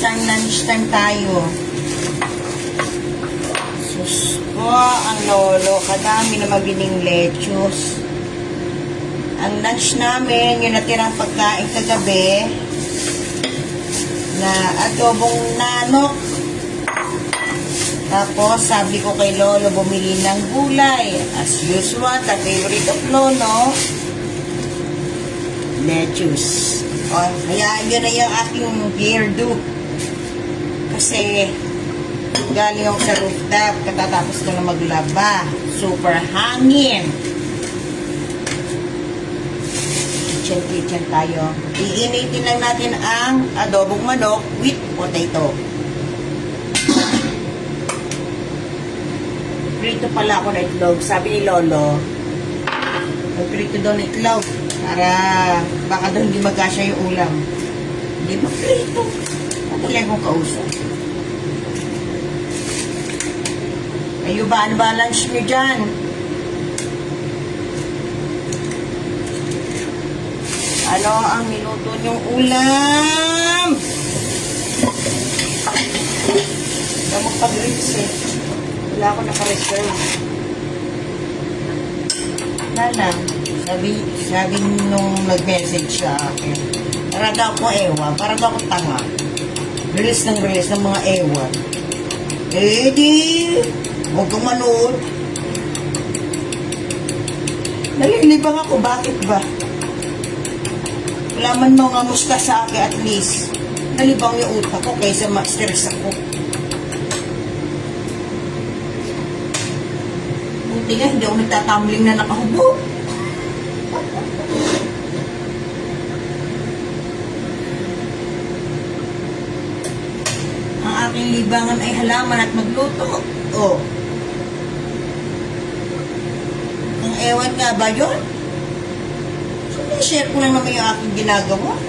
isang lunchtime tayo. Sus po, ang lolo, kadami na magining lettuce. Ang lunch namin, yung natirang pagkain kagabi, na adobong nanok. Tapos, sabi ko kay lolo, bumili ng gulay. As usual, the favorite of lolo, lettuce. O, hayaan yun na yung aking beardo. Kasi, galing ako sa rooftop, katatapos ko na maglaba. Super hangin. Kitchen tayo. Iinitin lang natin ang adobong manok with potato. Prito pala ako na itlog. Sabi ni lolo, magprito daw na itlog para baka daw hindi magkasya yung ulam. Hindi magprito. Madali akong kausap. Kayo ba? Ano ba lunch nyo dyan? Ano ang minuto nyong ulam? Huwag magpag-rips eh. Wala ako naka-reserve. Wala. Sabi nung nag-message sa akin. Para daw ko ewan. Para daw ko tanga. Release ng mga ewan. Eh di, huwag kang manood. Nalilibang ako. Bakit ba? Wala man mga musta sa akin at least. Nalibang yung utak ko kaysa ma-stress ako. Buti nga, hindi ako nagtatumbling na nakahubo. Ang aking libangan ay halaman at magluto. Oh. Ang ewan nga ba yun? Share ko lang naman yung aking ginagawa.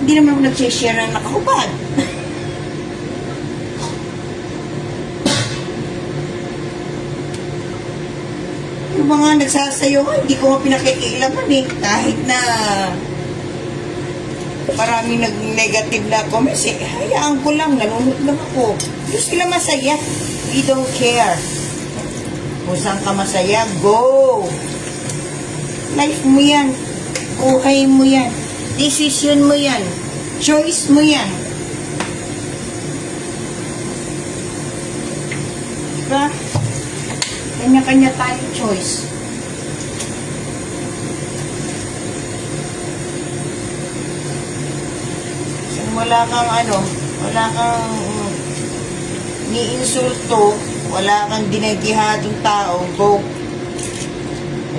Hindi naman ako nag-share ng nakahubad. Yung mga nagsasayo, hindi ko nga pinakikilaman eh. Kahit na maraming nag-negative na comments eh. Hayaan ko lang, nanonood lang ako. Yung sila masaya. We don't care. Kung saan ka masaya, go! Life mo yan. Buhay mo yan. Decision mo yan. Choice mo yan. Diba? Kanya-kanya tayong choice. So, wala kang ni-insulto, wala kang dinagihadong tao, go.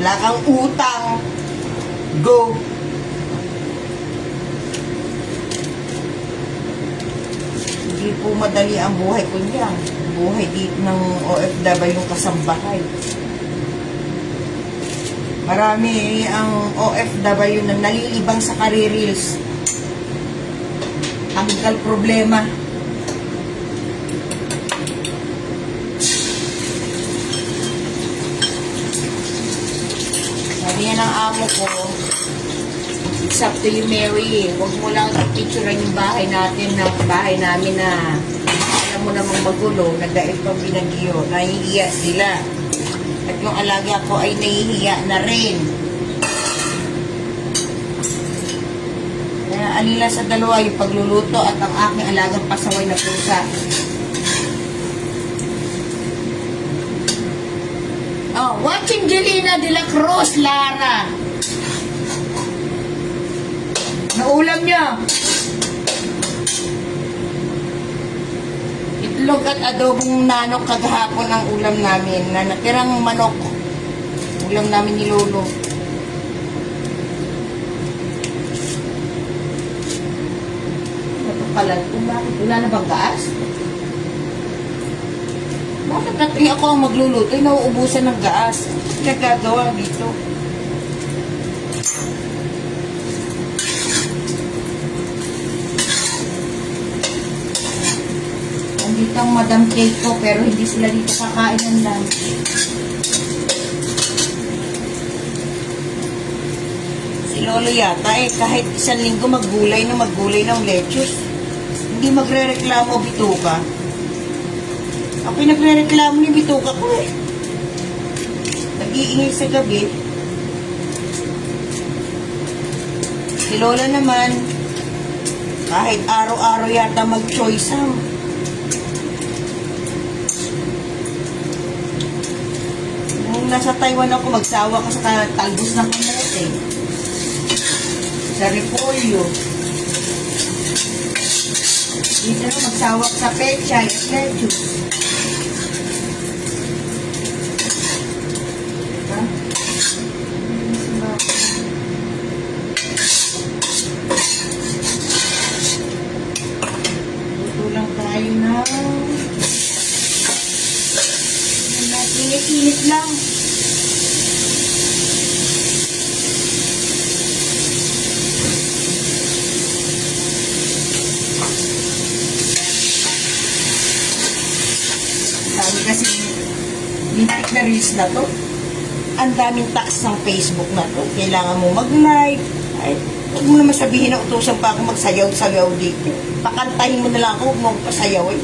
Wala kang utang, go. Hindi po madali ang buhay ko niyan. Buhay dito ng OFW yung kasambahay. Marami ang OFW na nalilibang sa careers. Ang problema. Yan ang amo ko. It's up to you, Mary. Huwag mo lang picturean yung bahay natin bahay namin na alam mo namang magulo, nagdait pang binagyo. Nahihiya sila. At yung alaga ko ay nahihiya na rin. Kaya alila sa dalawa yung pagluluto at ang aking alagang pasaway na pusa. Oh, watching Jelena de la Cruz, Lara. Naulam niya. Itlog at adobong nanok kagahapon ang ulam namin. Na natirang manok. Ulam namin ni Lolo. Ito pala. Wala na bang gas? Bakit natin ako ang magluluto? Ay, nauubusan ng gas. Nagagawa dito. Andito ang Madam Cake ko, pero hindi sila dito kakain ng lunch. Si Lolo yata kahit isang linggo maggulay ng lettuce. hindi magre-reklamo, bituka. Ako yung nagre-reklamo ni bituka ko eh. Nag-iingay sa gabi. Si Lola naman, kahit araw-araw yata mag-choice ham. Nung nasa Taiwan ako, magsawa ka sa talbos ng kamote. Sa repolyo. Dito na magsawa ka sa pechay at lettuce. Diba? Luto lang tayo na. Init-init lang. Sabi kasi, lintik na reels na to. Ang daming tax ng Facebook na to. Kailangan mo mag-like. Ay, huwag mo naman sabihin na utusan pa ako magsayaw-sayaw dito. Pakantahin mo na lang ako, huwag mo akong pasayawin.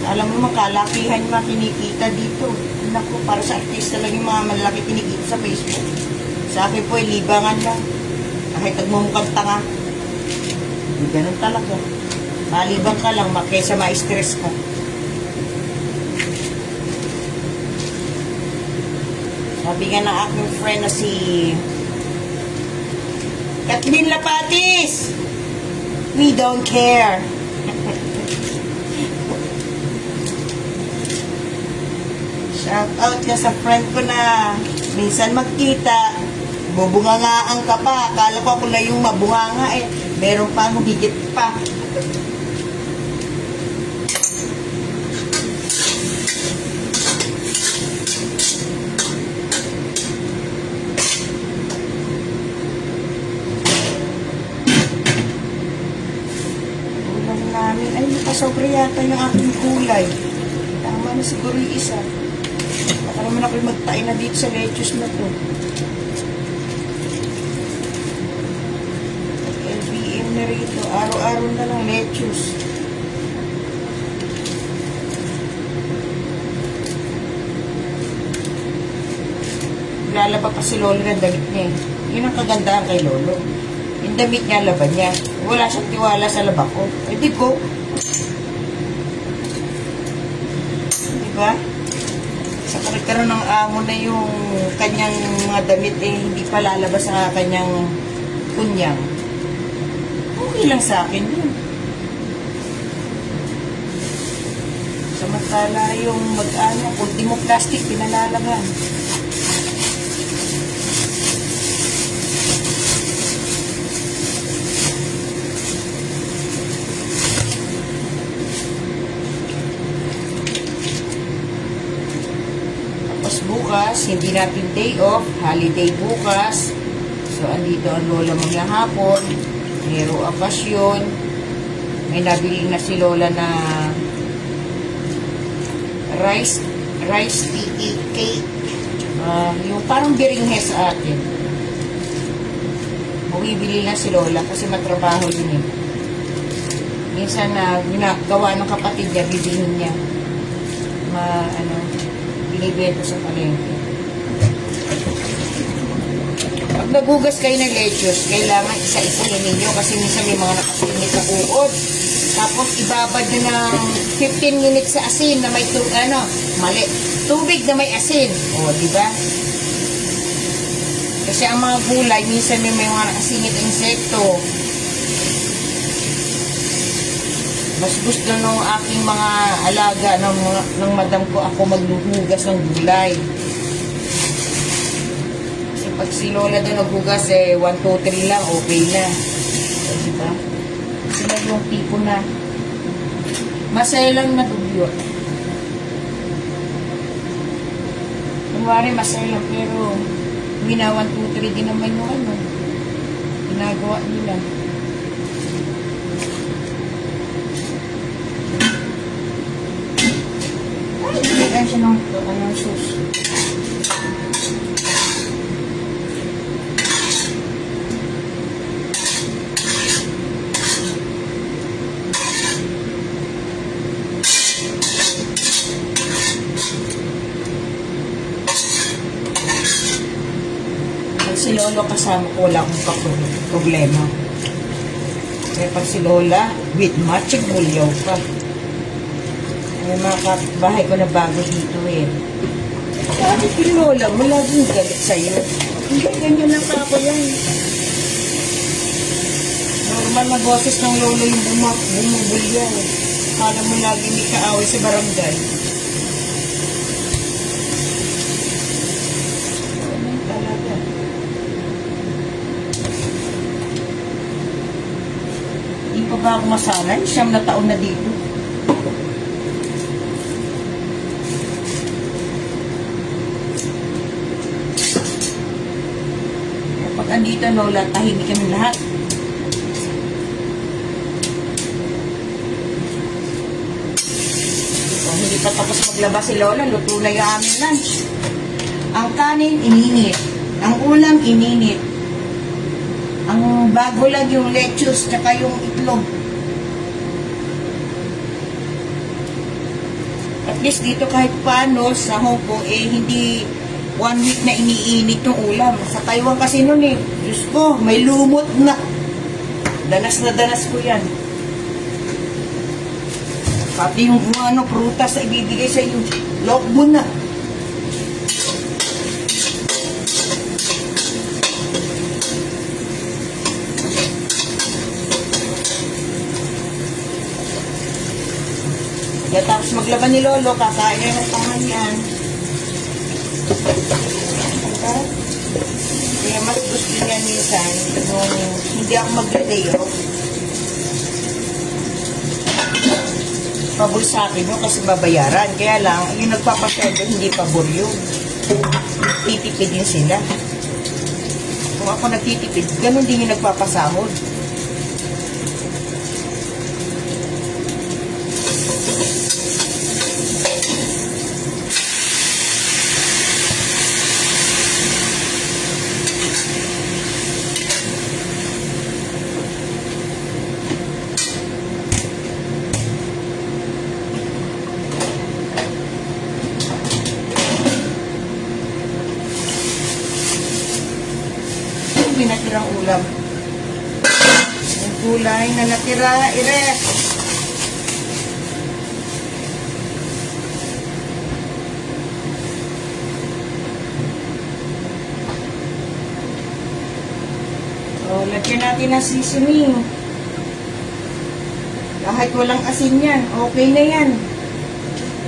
Alam mo, kalakihan yung mga kinikita dito. Naku, para sa artista lang yung mga malalaki kinikita sa Facebook. Sa akin po, libangan lang. Kahit nagmumukhang tanga. Ganun talaga. Malibang ka lang, kaysa ma-stress ka. Sabi nga ng aking friend na si Kathleen Lapatis, we don't care. Shout out niya sa friend ko na minsan magkita, bubungangaan ka pa. Akala ko ako na yung mabunganga eh. Meron pa akong higit pa. Ulam namin. Ay, nakasobre yata yung aking kulay. Tama na siguro yung isa. Baka naman ako magtain na dito sa lettuce na to. LBM na rito. Araw-araw na lang lettuce. Lalaba pa si Lolo ng damit niya. Yun ang kagandahan kay Lolo. Yung damit niya, laban niya. Wala siyang tiwala sa laba ko. Eh, di ko. Diba? Sa karakteran ng amo na yung kanyang mga damit eh, hindi pa lalabas sa kanyang kunyang. Okay lang sa akin yun. Samantala yung mag-ano, ultimo plastic, pinalalaban. Bukas, hindi natin day off, holiday bukas. So, andito ang Lola mga hapon. Mayroong okasyon. May nabili na si Lola na rice tea cake. Yung parang biringhe sa atin. Bumibili na si Lola kasi matrabaho yun eh. Minsan na ginagawa ng kapatid niya, bibilhin niya. Binibenta sa palengke. Pag nagugas kayo ng lettuce, kailangan isa-isahin ninyo kasi minsan may mga nakasinit na uod. Tapos ibabad nyo ng 15 minutes sa asin na may tubig na may asin. O, di ba? Kasi ang mga gulay, minsan may mga nakasingit na insekto. Mas gusto nung aking mga alaga ng madam ko ako maghuhugas ng gulay. Kasi pag si Lola doon naghugas, 1, 2, 3 lang, okay na. So, diba? Sila yung tipo na masaya lang natugyo. Kunwari masaya lang, pero gina 1, 2, 3 din naman yung ginagawa nila. Kaya siya ng sauce. Lolo kasama ko, wala akong problema. Kaya pag si Lola, with matching bulyaw pa. May mga kapitbahay ko na bago dito eh. Bakit yung Lola mo laging galit sa'yo? Hindi, ganyan lang ako yan. Normal na boses ng Lolo yung bumubulyaw. Kala mo lagi may kaaway sa barangay. Ganyan talaga. Hindi pa ba ako masanay? 9 na taon na dito. Pag andito, Lola, tahimik kami lahat. Hindi pa tapos maglaba si Lola, luto na yung aming lunch. Ang kanin, ininit. Ang ulam, ininit. Ang bago lang yung lettuce, tsaka yung itlog. At least dito kahit paano, sa Hong Kong, hindi 1 week na iniinit yung ulam. Sa Taiwan kasi nun Diyos ko, may lumot na. Danas na danas ko yan. Pati yung prutas na ibibigay sa iyo, lockdown na. Kaya tapos maglaban ni Lolo, kakain na ng tanghalian. Kaya mas gusto niya minsan, nung hindi ako mag-day off, pabor sa akin yun kasi babayaran. Kaya lang, yung nagpapasweldo, hindi pabor yun. Titipid din sila. Kung ako nagtitipid, ganun din yung nagpapasahod. Natirang ulam. Yung gulay na natira, i-ref. So, lagyan natin ng seasoning. Kahit walang asin yan, okay na yan.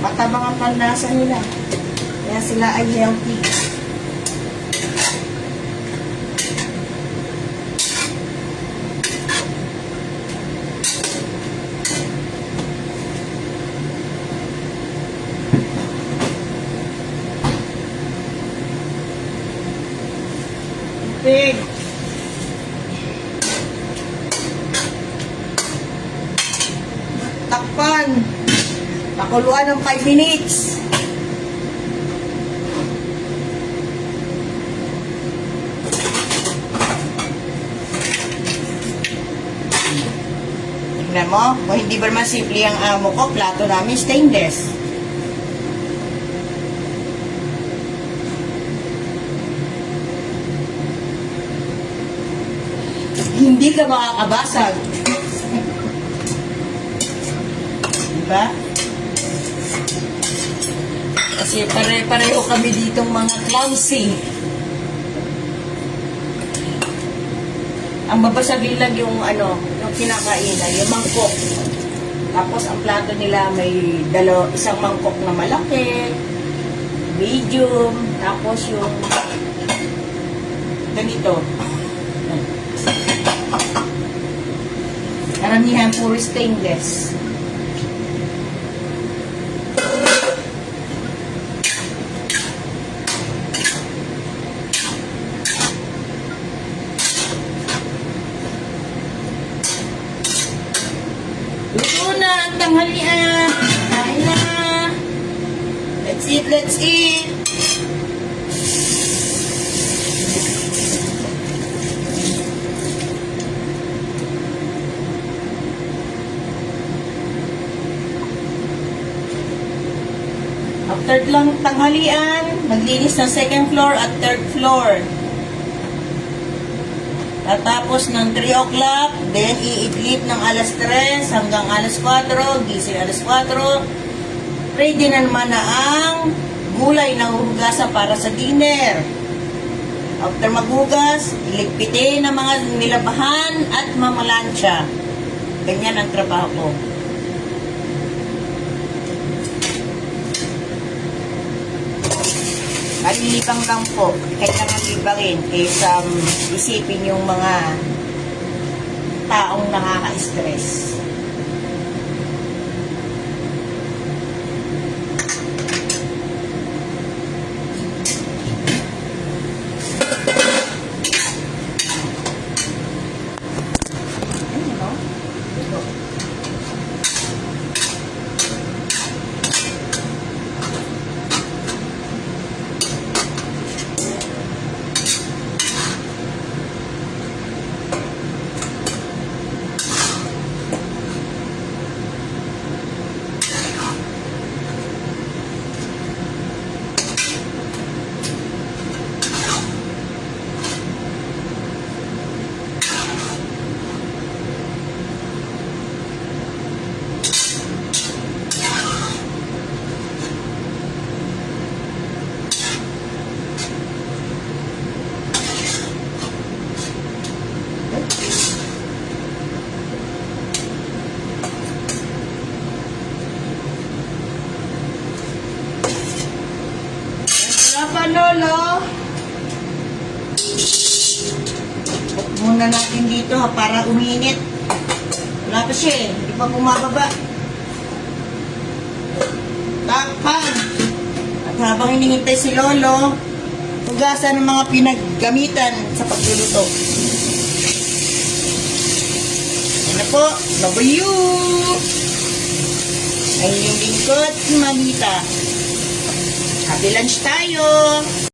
Matabang ang panlasa nila. Kaya sila ay healthy. Big. Takpan. Pakuluan ng 5 minutes. Tignan mo, kung hindi ba naman simple ang amo ko, plato namin stainless. Hindi ka makakabasag. Diba? Kasi pare-pareho kami ditong mga clumsy. Ang babasagin lang yung yung kinakainan, yung mangkok. Tapos ang plato nila may isang mangkok na malaki, medium, tapos yung ganito. Karamihan puro stainless. Luto na ang tanghalian. Kain na. Let's eat, let's eat. After lang tanghalian, maglinis ng 2nd floor at 3rd floor. Tatapos ng 3 o'clock, then iidlip ng alas 3 hanggang alas 4, gising alas 4. Ready na naman na ang gulay na huhugasan para sa dinner. After maghugas, iligpitin ang mga nilabahan at mamalansya. Ganyan ang trabaho ko. Malilibang lang po. Kailangan libangin kaysa isipin yung mga taong nakaka-stress. Lolo, put muna natin dito ha, para uminit. Wala pa siya eh, hindi pa bumababa. Takpan. At habang hinihintay si Lolo, hugasan ng mga pinaggamitan sa pagluluto. Ano po, love you! Ay yung lingkod, si Mamita. Happy lunch tayo!